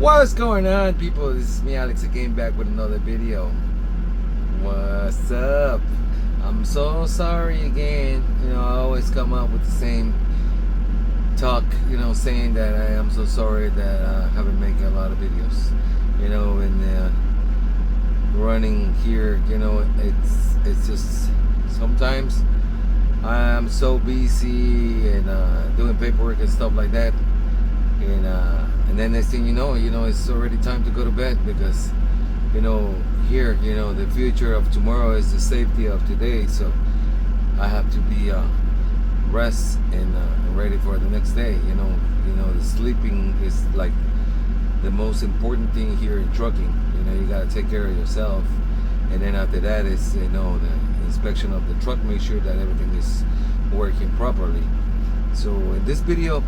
What's going on, people? This is me, Alex, again, back with another video. What's up? I'm so sorry again. I always come up with the same talk, saying that I am so sorry that I haven't made a lot of videos. And running here, it's just sometimes I'm so busy and doing paperwork and stuff like that. And then next thing you know, it's already time to go to bed because, here, the future of tomorrow is the safety of today. So I have to be rest and ready for the next day. The sleeping is like the most important thing here in trucking. You got to take care of yourself. And then after that is, the inspection of the truck, make sure that everything is working properly. So in this video,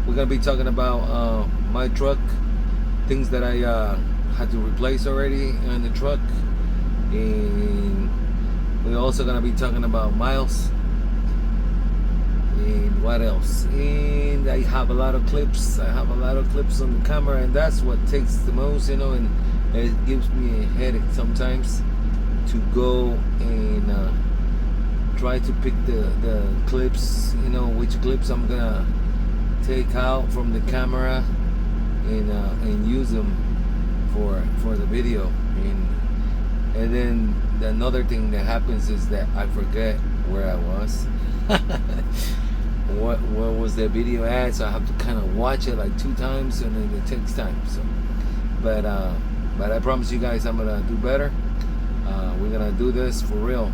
we're gonna be talking about my truck, things that I had to replace already in the truck, and we're also gonna be talking about miles and what else. And I have a lot of clips. I have a lot of clips on the camera, and that's what takes the most, and it gives me a headache sometimes to go and try to pick the clips, which clips I'm gonna take out from the camera and use them for the video. And then another thing that happens is that I forget where I was. what was the video at? So I have to kind of watch it like 2 times, and then it takes time. So, but I promise you guys I'm gonna do better. We're gonna do this for real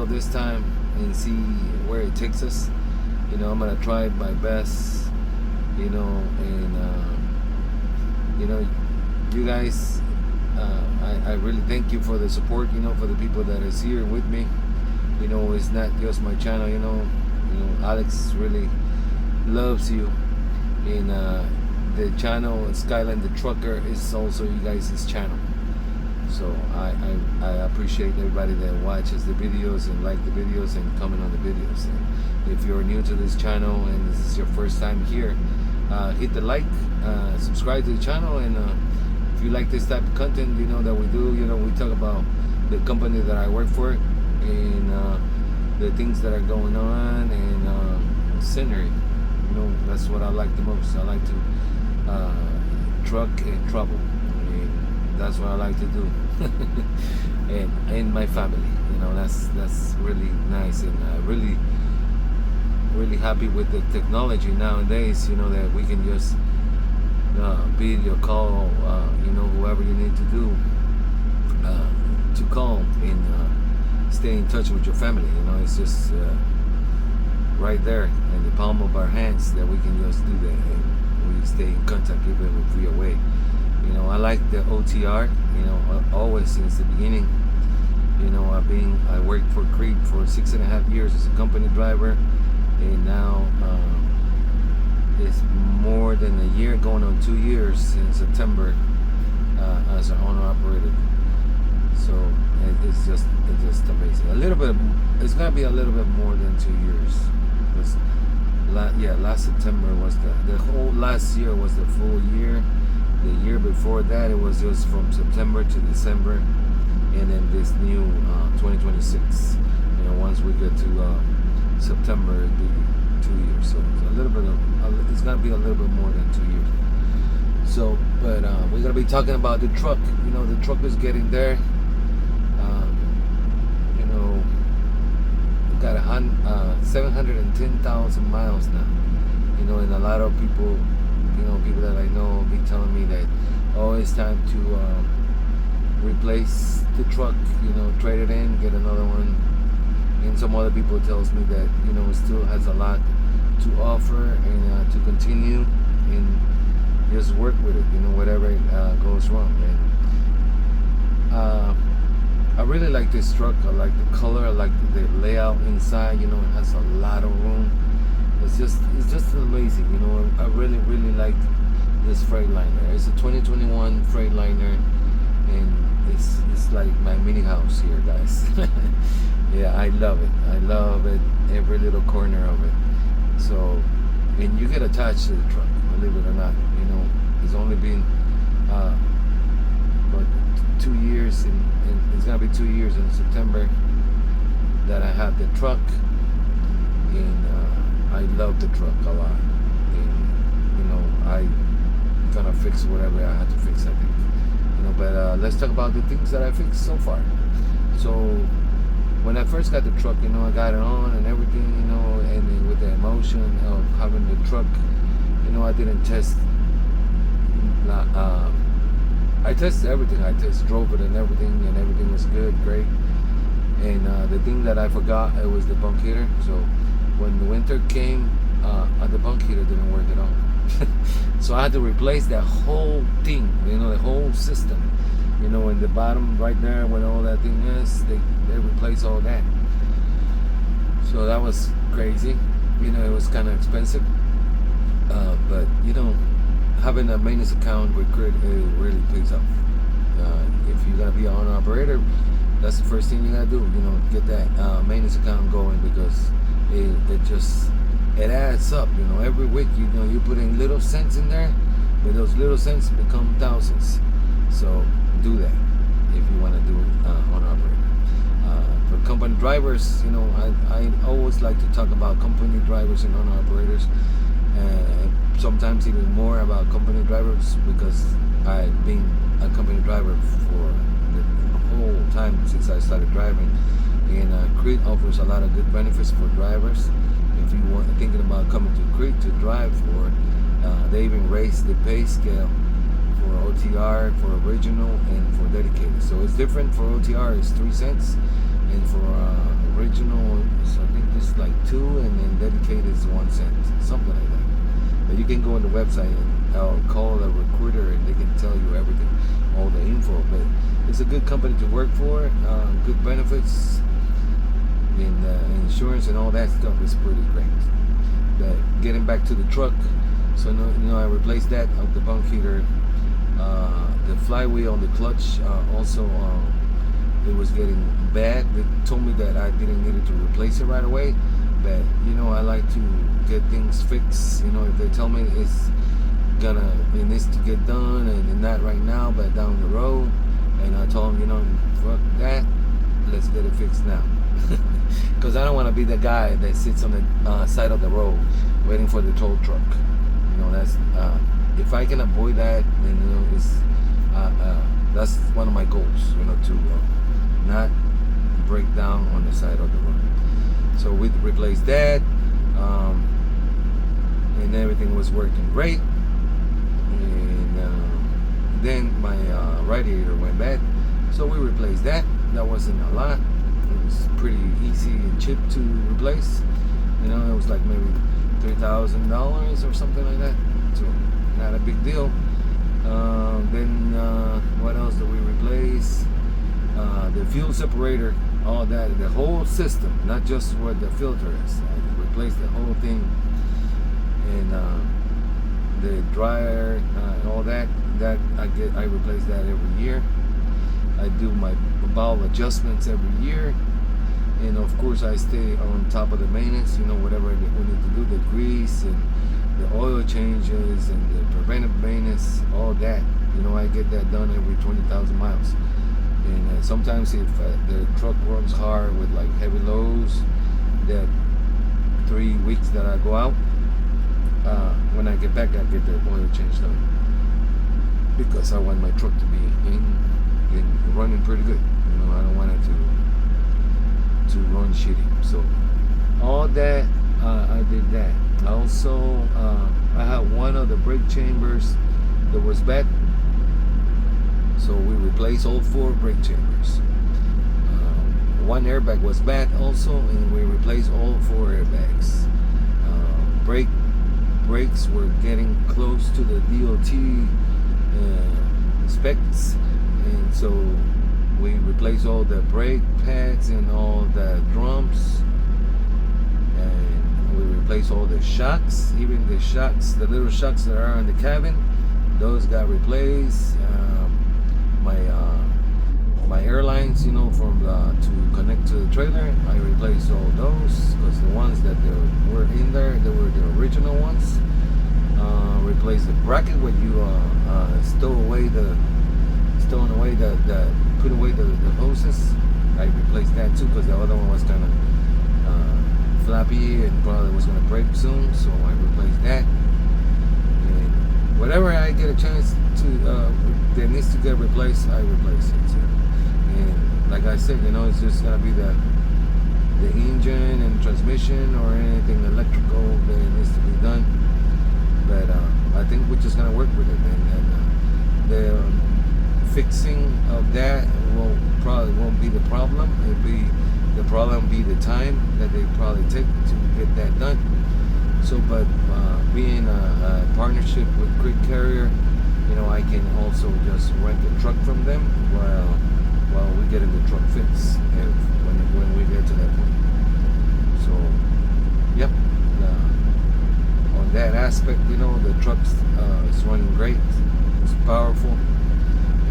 this time and see where it takes us. I'm gonna try my best, and you guys, I really thank you for the support, for the people that is here with me. It's not just my channel, Alex really loves you, and the channel Skyline the Trucker is also you guys' channel. So I appreciate everybody that watches the videos and like the videos and comment on the videos. And if you're new to this channel and this is your first time here, hit the like, subscribe to the channel, and if you like this type of content, that we do, we talk about the company that I work for and the things that are going on and scenery. That's what I like the most. I like to truck and travel. That's what I like to do. and my family, that's really nice, and really happy with the technology nowadays, that we can just video call, whoever you need to do to call and stay in touch with your family. It's just right there in the palm of our hands that we can just do that, and we stay in contact even if we're away. I like the OTR, always since the beginning. I worked for Creed for 6.5 years as a company driver, and now it's more than a year, going on 2 years in September as an owner operator. So it's just amazing. It's gonna be a little bit more than 2 years. Last September was the whole last year was the full year. The year before that, it was just from September to December, and then this new 2026. Once we get to September, it'll be 2 years. So it's it's gonna be a little bit more than 2 years. So, but we're gonna be talking about the truck. The truck is getting there. We've got 710,000 miles now. And a lot of people. People that I know be telling me that, it's time to replace the truck, trade it in, get another one. And some other people tells me that, it still has a lot to offer and to continue and just work with it, whatever goes wrong. And I really like this truck. I like the color. I like the layout inside. It has a lot of room. It's just amazing, I really like this Freightliner. It's a 2021 Freightliner, and it's like my mini house here, guys. Yeah, I love it, every little corner of it. So, and you get attached to the truck, believe it or not. It's only been about 2 years, and it's gonna be 2 years in September that I have the truck, and I love the truck a lot. And I gonna fix whatever I had to fix, I think. But let's talk about the things that I fixed so far. So when I first got the truck, I got it on and everything, and then with the emotion of having the truck, I didn't test. I tested everything. I drove it and everything was good, great. And the thing that I forgot, it was the bunk heater. So when the winter came, the bunk heater didn't work at all. So I had to replace that whole thing, the whole system. In the bottom right there where all that thing is, they replaced all that. So that was crazy. It was kind of expensive. But having a maintenance account with Grid, it really pays off. If you're gonna be an owner operator, that's the first thing you gotta do. Get that maintenance account going, because it adds up. Every week, you put in little cents in there, but those little cents become thousands. So do that if you want to do owner operator. For company drivers, I always like to talk about company drivers and owner operators. Sometimes even more about company drivers, because I've been a company driver for the whole time since I started driving. And Creed offers a lot of good benefits for drivers. If you want thinking about coming to Creed to drive for, they even raised the pay scale for OTR, for original, and for dedicated. So it's different. For OTR, it's 3 cents, and for original, so I think it's like 2, and then dedicated is 1 cent, something like that. But you can go on the website and call a recruiter, and they can tell you everything, all the info. But it's a good company to work for, good benefits, and insurance and all that stuff is pretty great. But getting back to the truck, so I replaced that of the bunk heater, the flywheel on the clutch. Also, it was getting bad. They told me that I didn't need to replace it right away, but I like to get things fixed. If they tell me it needs to get done, and not right now, but down the road, and I told them, fuck that, let's get it fixed now. Because I don't want to be the guy that sits on the side of the road waiting for the tow truck. That's if I can avoid that, then it's that's one of my goals. To not break down on the side of the road. So we replaced that, and everything was working great. And then my radiator went bad, so we replaced that. That wasn't a lot. It was pretty easy and cheap to replace. It was like maybe $3,000 or something like that. So not a big deal. Then what else did we replace? The fuel separator, all that, the whole system, not just where the filter is. I replaced the whole thing, and the dryer, all that. I replace that every year. I do my valve adjustments every year, and of course I stay on top of the maintenance. Whatever we need to do, the grease and the oil changes and the preventive maintenance, all that. I get that done every 20,000 miles. And sometimes if the truck runs hard with like heavy loads, that 3 weeks that I go out, when I get back, I get the oil change done, because I want my truck to be running pretty good. I don't want it to run shitty. So all that, I did that. Also, I had one of the brake chambers that was bad, so we replaced all 4 brake chambers. One airbag was bad also, and we replaced all 4 airbags. Brakes were getting close to the DOT specs, and so we replaced all the brake pads and all the drums, and we replaced all the shocks, even the shocks, the little shocks that are in the cabin, those got replaced. My airlines, from to connect to the trailer, I replaced all those, because the ones that were in there, they were the original ones. replace the bracket where you put away the hoses. I replaced that too because the other one was kind of flappy and probably was going to break soon, so I replaced that. And whatever I get a chance to that needs to get replaced, I replace it. And like I said, it's just going to be the engine and transmission or anything electrical that needs to be done. But I think we're just going to work with it, and the fixing of that probably won't be the problem. The problem be the time that they probably take to get that done. So, but being a partnership with Quick Carrier, I can also just rent a truck from them while we get the truck fixed when we get to that point. So, yep. On that aspect, the truck is running great. It's powerful,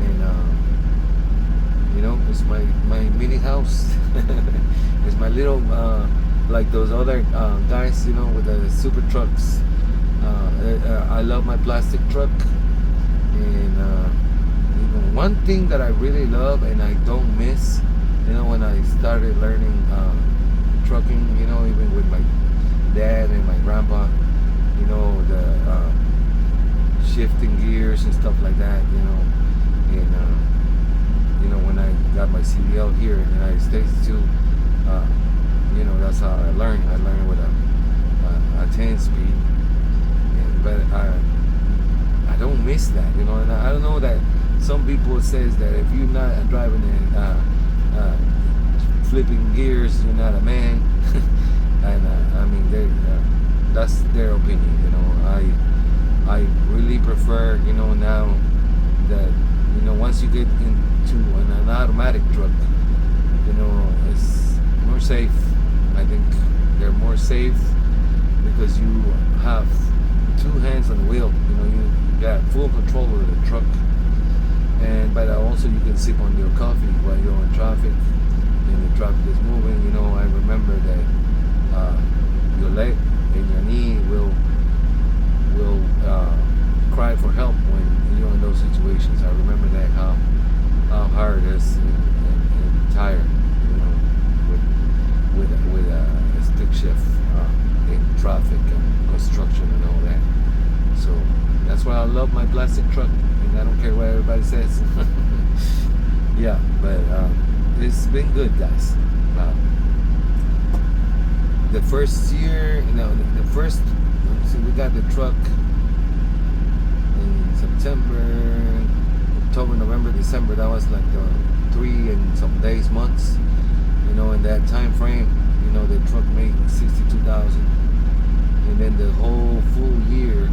and it's my mini house. It's my little like those other guys, with the super trucks. I love my plastic truck, and one thing that I really love and I don't miss, when I started learning trucking, even with my dad and my grandpa, the shifting gears and stuff like that, and when I got my CDL here in the United States too, that's how I learned. I learned with a 10 speed, but I don't miss that, and I don't know that some people says that if you're not driving and flipping gears, you're not a man. And I mean, that's their opinion. I really prefer, now that once you get into an automatic truck, it's more safe. I think they're more safe because you have two hands on the wheel. You got full control of the truck, but also you can sip on your coffee while you're in traffic and the traffic is moving. I remember that your leg and your knee will cry for help when you're in those situations. I remember that how hard it is and tired, with a stick shift in traffic and construction and all that. So that's why I love my plastic truck, and I don't care what everybody says. Yeah, but it's been good, guys. The first year, we got the truck in September, October, November, December. That was like 3 and some days, months. In that time frame, the truck made 62,000, and then the whole full year,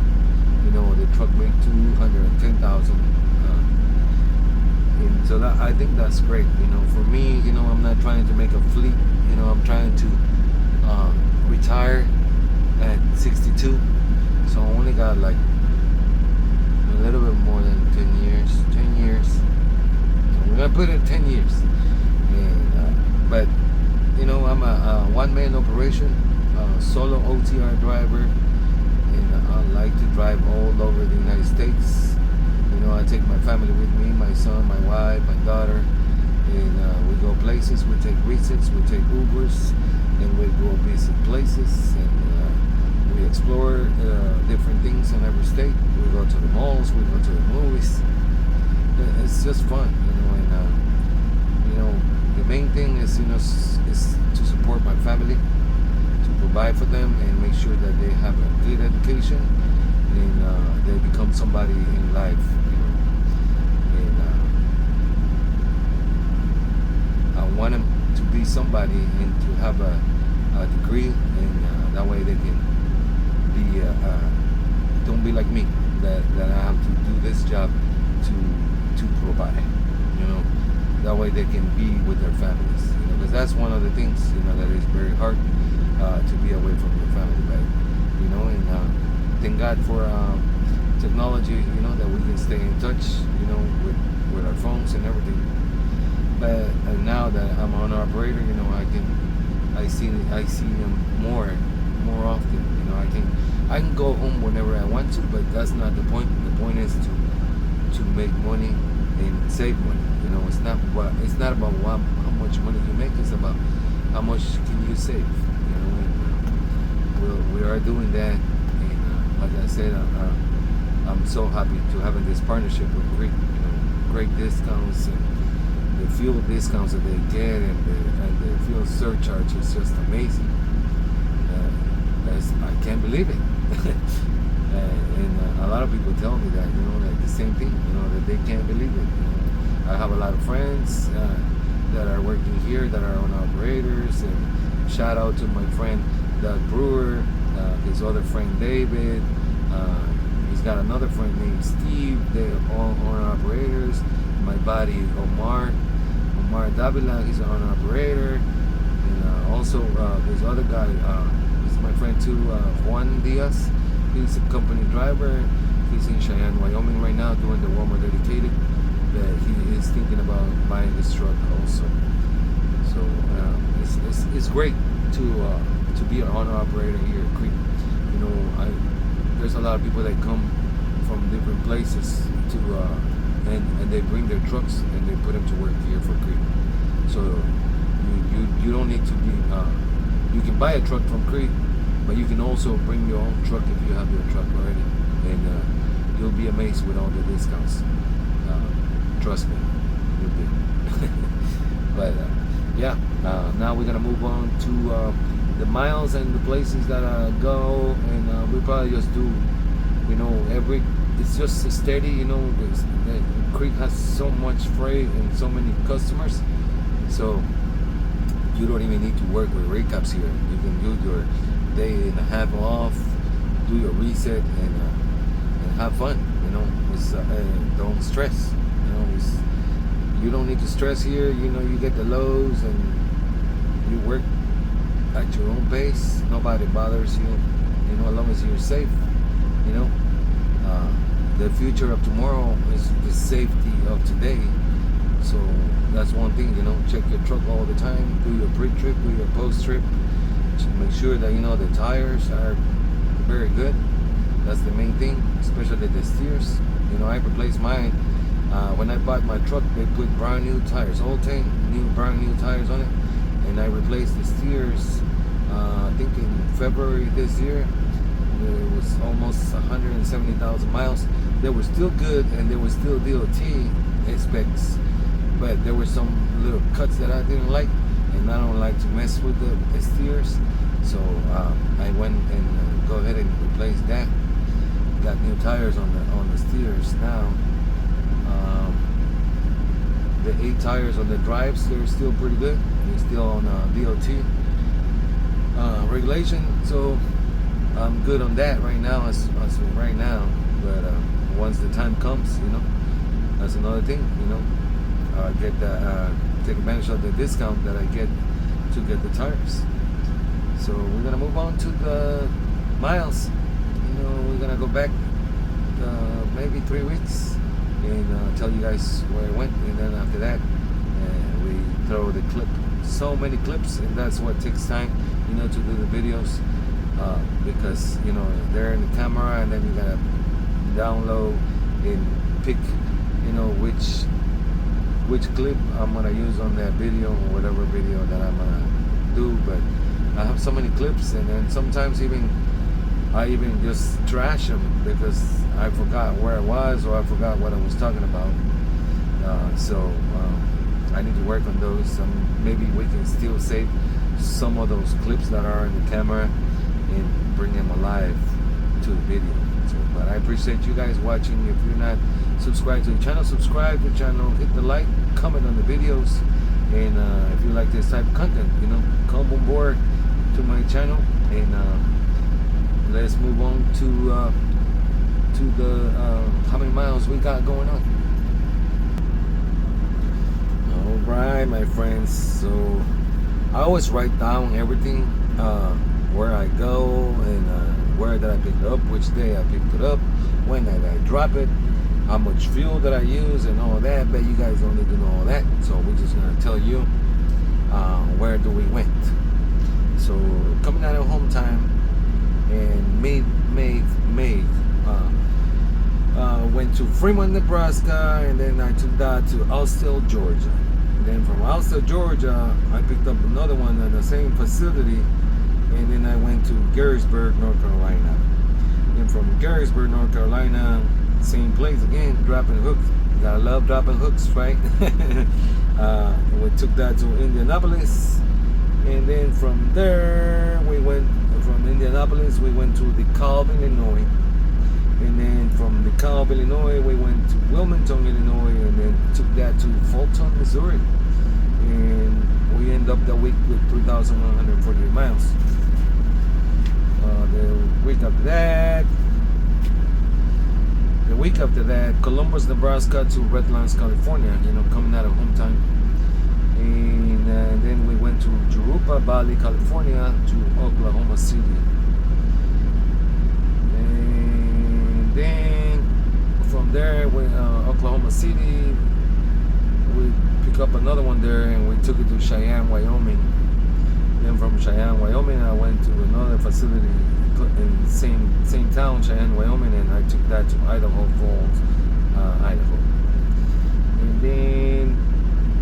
the truck made 210,000. And so that, I think that's great. For me, I'm not trying to make a fleet. I'm trying to retire at 62. So I only got like a little bit more than 10 years. 10 years. So we're gonna put it 10 years. And but I'm a one-man operation, solo OTR driver, and I like to drive all over the United States. I take my family with me, my son, my wife, my daughter, and we go places. We take resets, we take Ubers, and we go visit places, and we explore different things in every state. We go to the malls, we go to the movies. It's just fun, and the main thing is is to support my family, to provide for them, and make sure that they have a good education, and they become somebody in life. And I want them to be somebody and to have a degree, and that way they can be don't be like me, that I have to do this job to provide. That way they can be with their families, because that's one of the things that is very hard to be away from your family. But and thank God for technology, that we can stay in touch, with our phones and everything. But now that I'm an operator, I see them more often. I can go home whenever I want to, but that's not the point. The point is to make money and save money. You know, it's not about how much money you make. It's about how much can you save. You know, and we are doing that. And like I said, I'm so happy to having this partnership with great, great discounts and the fuel discounts that they get, and the fuel surcharge is just amazing. I can't believe it. and a lot of people tell me that, like the same thing, that they can't believe it. I have a lot of friends that are working here that are on operators, and shout out to my friend Doug Brewer, his other friend David. He's got another friend named Steve. They're all on operators. My buddy Omar Davila, he's an operator. And also this other guy, he's my friend too, Juan Diaz. He's a company driver. He's in Cheyenne, Wyoming right now doing the Walmart dedicated. But he is thinking about buying this truck also. So it's great to be an owner operator here at Creek. There's a lot of people that come from different places to and they bring their trucks and they put them to work here for Creek. So you don't need to be you can buy a truck from Creek, but you can also bring your own truck if you have your truck already, and you'll be amazed with all the discounts. Trust me, you'll be. But yeah, now we're gonna move on to the miles and the places that I go, and we probably just do, it's just steady. The Creek has so much freight and so many customers, so you don't even need to work with recaps here. You can do your day and a half off, do your reset, and have fun. Don't stress. You don't need to stress here. You get the lows and you work at your own pace. Nobody bothers you. As long as you're safe. The future of tomorrow is the safety of today. So that's one thing. Check your truck all the time. Do your pre-trip, do your post-trip. Make sure that the tires are very good. That's the main thing, especially the steers. I replaced mine. When I bought my truck, they put brand new tires, all 10 brand new tires on it, and I replaced the steers. I think in February this year. It was almost 170,000 miles. They were still good, and they were still DOT specs, but there were some little cuts that I didn't like, and I don't like to mess with the steers. So I went and go ahead and replace that. Got new tires on the steers now. The 8 tires on the drives, they're still pretty good. They're still on DOT regulation, so I'm good on that right now. As right now, but once the time comes, that's another thing. Get take advantage of the discount that I get to get the tires. So we're gonna move on to the miles. We're gonna go back maybe 3 weeks and tell you guys where I went, and then after that we throw the clip. So many clips, and that's what takes time, to do the videos, because they're in the camera, and then you gotta download and pick which clip I'm gonna use on that video, or whatever video that I'm gonna do. But I have so many clips, and then sometimes I even just trash them because I forgot where I was, or I forgot what I was talking about. So I need to work on those. Maybe we can still save some of those clips that are in the camera and bring them alive to the video. But I appreciate you guys watching. If you're not subscribed to the channel, subscribe to the channel, hit the like, comment on the videos, and if you like this type of content, come on board to my channel, and let's move on to the how many miles we got going on. All right, my friends. So I always write down everything, where I go, and where did I pick it up, which day I picked it up, when did I drop it, how much fuel that I use, and all that. But you guys don't need to know all that, so we're just gonna tell you where do we went. So coming out of home time, and May. Went to Fremont, Nebraska, and then I took that to Austell, Georgia. And then from Austell, Georgia, I picked up another one at the same facility, and then I went to Garrisburg, North Carolina. And from Garrisburg, North Carolina, same place again, dropping hooks. Gotta love dropping hooks, right? We took that to Indianapolis, and then from there from Indianapolis we went to DeKalb, Illinois, and then from DeKalb, Illinois we went to Wilmington, Illinois, and then took that to Fulton, Missouri, and we ended up the week with 3,148 miles. The week after that, Columbus, Nebraska to Redlands, California, coming out of home time. And then we went to Jurupa Valley, California to Oklahoma City. And then from there, Oklahoma City, we pick up another one there and we took it to Cheyenne, Wyoming. Then from Cheyenne, Wyoming, I went to another facility in same town, Cheyenne, Wyoming, and I took that to Idaho Falls, Idaho. And then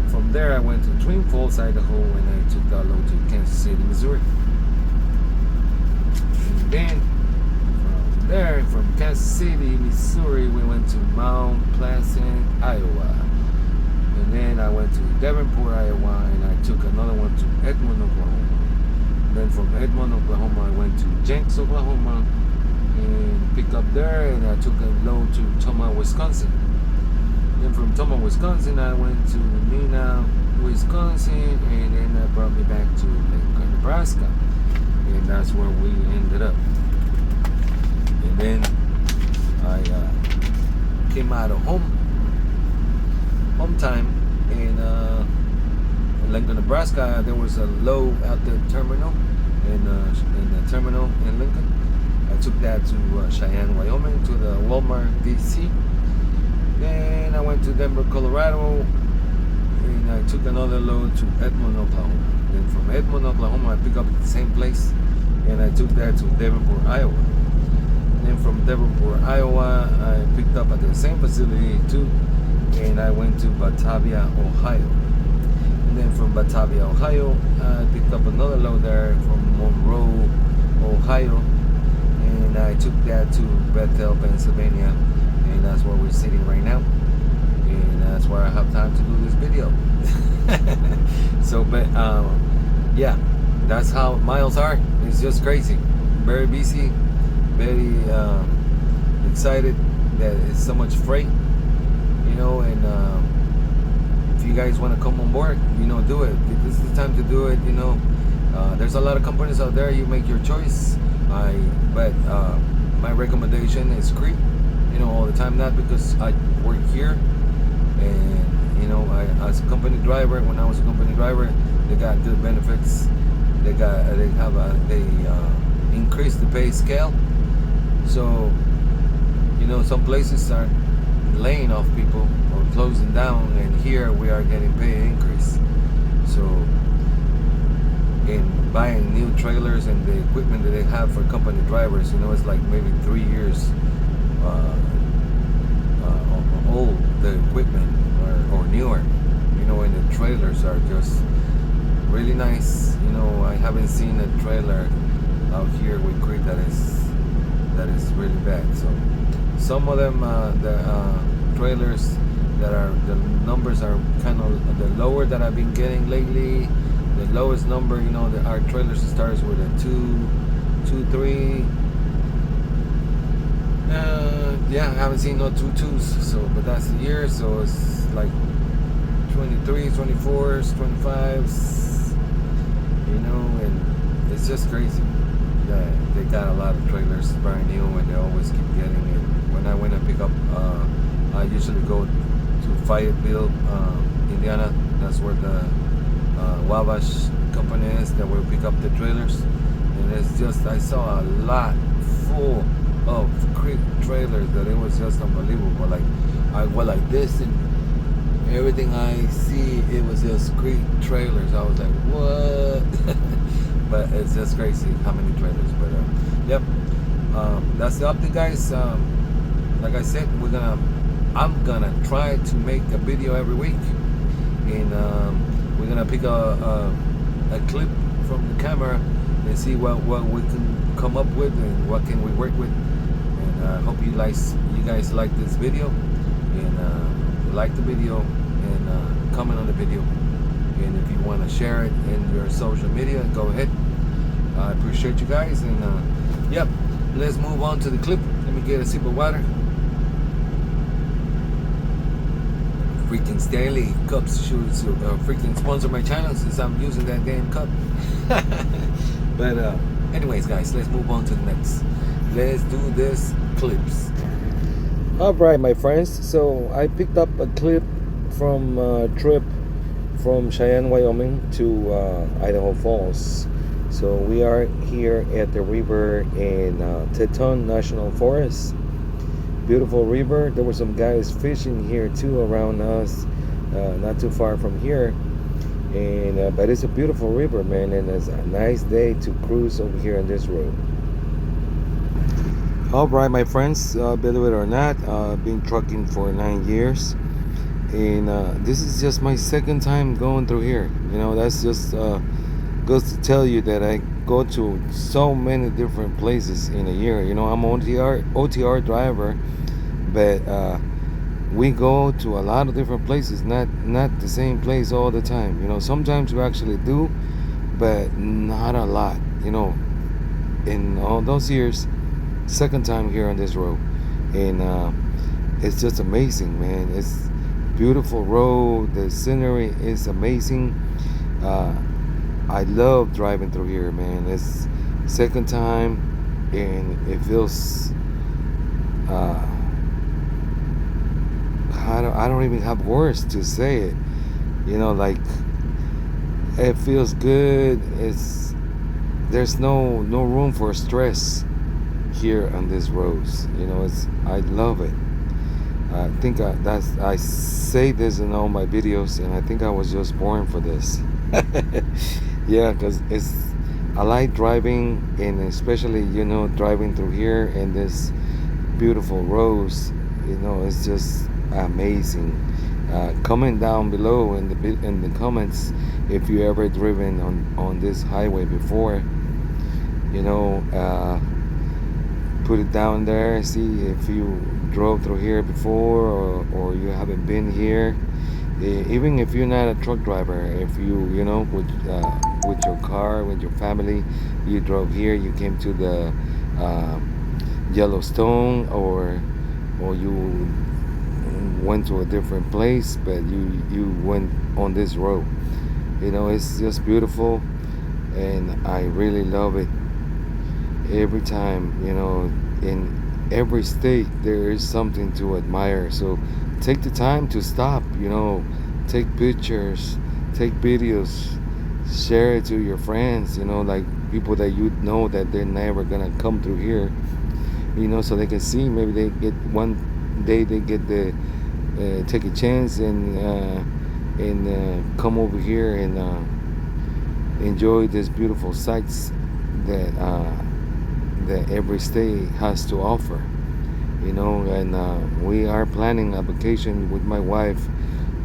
from there I went to Twin Falls, Idaho, and I took that load to Kansas City, Missouri. And then from there, from Kansas City, Missouri, we went to Mount Pleasant, Iowa. And then I went to Davenport, Iowa, and I took another one to Edmond, Oklahoma. Then from Edmond, Oklahoma, I went to Jenks, Oklahoma, and picked up there, and I took a load to Tomah, Wisconsin. Then from Tomah, Wisconsin, I went to Neenah, Wisconsin, and then that brought me back to Lincoln, Nebraska, and that's where we ended up. And then I came out of home time in Lincoln, Nebraska. There was a load at the terminal in the terminal in Lincoln. I took that to Cheyenne, Wyoming, to the Walmart DC. Then I went to Denver, Colorado, and I took another load to Edmond, Oklahoma. Then from Edmond, Oklahoma, I picked up at the same place, and I took that to Davenport, Iowa. Then from Davenport, Iowa, I picked up at the same facility too, and I went to Batavia, Ohio. And then from Batavia, Ohio, I picked up another load there from Monroe, Ohio, and I took that to Bethel, Pennsylvania, and that's where we're sitting right now, and that's where I have time to do this video. So, but yeah, that's how miles are. It's just crazy. Very busy, very excited that it's so much freight, and if you guys want to come on board, do it. This is the time to do it. There's a lot of companies out there. You make your choice. But my recommendation is Crete. All the time, not because I work here, and as a company driver, when I was a company driver, they got good benefits. They increased the pay scale. So some places are laying off people or closing down, and here we are getting pay increase. So in buying new trailers and the equipment that they have for company drivers, it's like maybe 3 years old, the equipment, or newer, and the trailers are just really nice. I haven't seen a trailer out here with Crete that is really bad. So some of them, the trailers the numbers are kind of the lower that I've been getting lately. The lowest number, our trailers starts with a 2, 3. Yeah, I haven't seen no 2.2s, so, but that's the year, so it's like 23s, 24s, 25s, and it's just crazy that they got a lot of trailers brand new, and they always keep getting it. When I went and pick up, I usually go to Fayetteville, Indiana. That's where the Wabash company is that will pick up the trailers, and it's just, I saw a lot full of Crete trailers that it was just unbelievable. Like I went like this, and everything I see, it was just Crete trailers. I was like, what? But it's just crazy how many trailers. But yep, That's the update, guys. Like I said, I'm gonna try to make a video every week, and we're gonna pick a clip from the camera and see what we can come up with and what can we work with. And I hope you guys like this video, and like the video, and comment on the video. And if you want to share it in your social media, go ahead. I appreciate you guys, and yep, let's move on to the clip. Let me get a sip of water. Freaking Stanley cups should freaking sponsor my channel since I'm using that damn cup. But anyways, guys, let's move on to the next. Let's do this clips. All right, my friends. So I picked up a clip from a trip from Cheyenne, Wyoming to Idaho Falls. So we are here at the river in Teton National Forest. Beautiful river. There were some guys fishing here too around us, not too far from here. And but it's a beautiful river, man, and it's a nice day to cruise over here on this road. All right, my friends, believe it or not, I've been trucking for 9 years, and this is just my second time going through here. You know, that's just goes to tell you that I go to so many different places in a year. You know, I'm an OTR driver, but we go to a lot of different places, not the same place all the time. You know, sometimes we actually do, but not a lot. You know, in all those years, second time here on this road, and it's just amazing, man. It's beautiful road. The scenery is amazing. I love driving through here, man. It's second time, and it feels I don't even have words to say it. You know, like, it feels good. There's no room for stress here on these roads. You know, I love it. I think I say this in all my videos, and I think I was just born for this. Yeah, because I like driving, and especially, you know, driving through here in this beautiful roads. You know, it's just amazing. Comment down below in the comments if you ever driven on this highway before. You know, put it down there. See if you drove through here before, or you haven't been here. Even if you're not a truck driver, if you know, with your car, with your family, you drove here, you came to the Yellowstone, or you went to a different place, but you went on this road. You know, it's just beautiful, and I really love it. Every time, you know, in every state there is something to admire. So take the time to stop, you know, take pictures, take videos, share it to your friends, you know, like people that you know that they're never gonna come through here, you know, so they can see. Maybe they get one day, they get the take a chance and come over here and enjoy these beautiful sights that every state has to offer. You know, and we are planning a vacation with my wife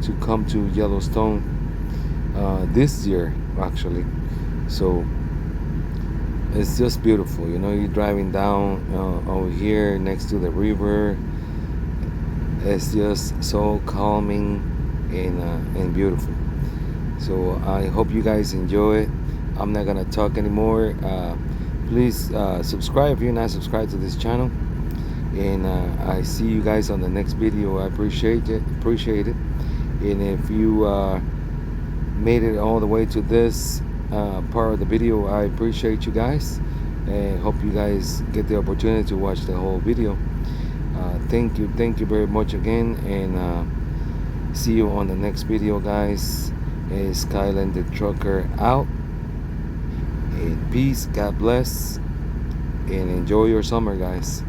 to come to Yellowstone this year, actually. So it's just beautiful. You know, you're driving down over here next to the river. It's just so calming and beautiful. So I hope you guys enjoy it. I'm not gonna talk anymore. Please subscribe if you're not subscribed to this channel, and I see you guys on the next video. I appreciate it. And if you made it all the way to this part of the video, I appreciate you guys, and hope you guys get the opportunity to watch the whole video. Thank you very much again, and see you on the next video, guys. Skyland the Trucker out, and peace, God bless, and enjoy your summer, guys.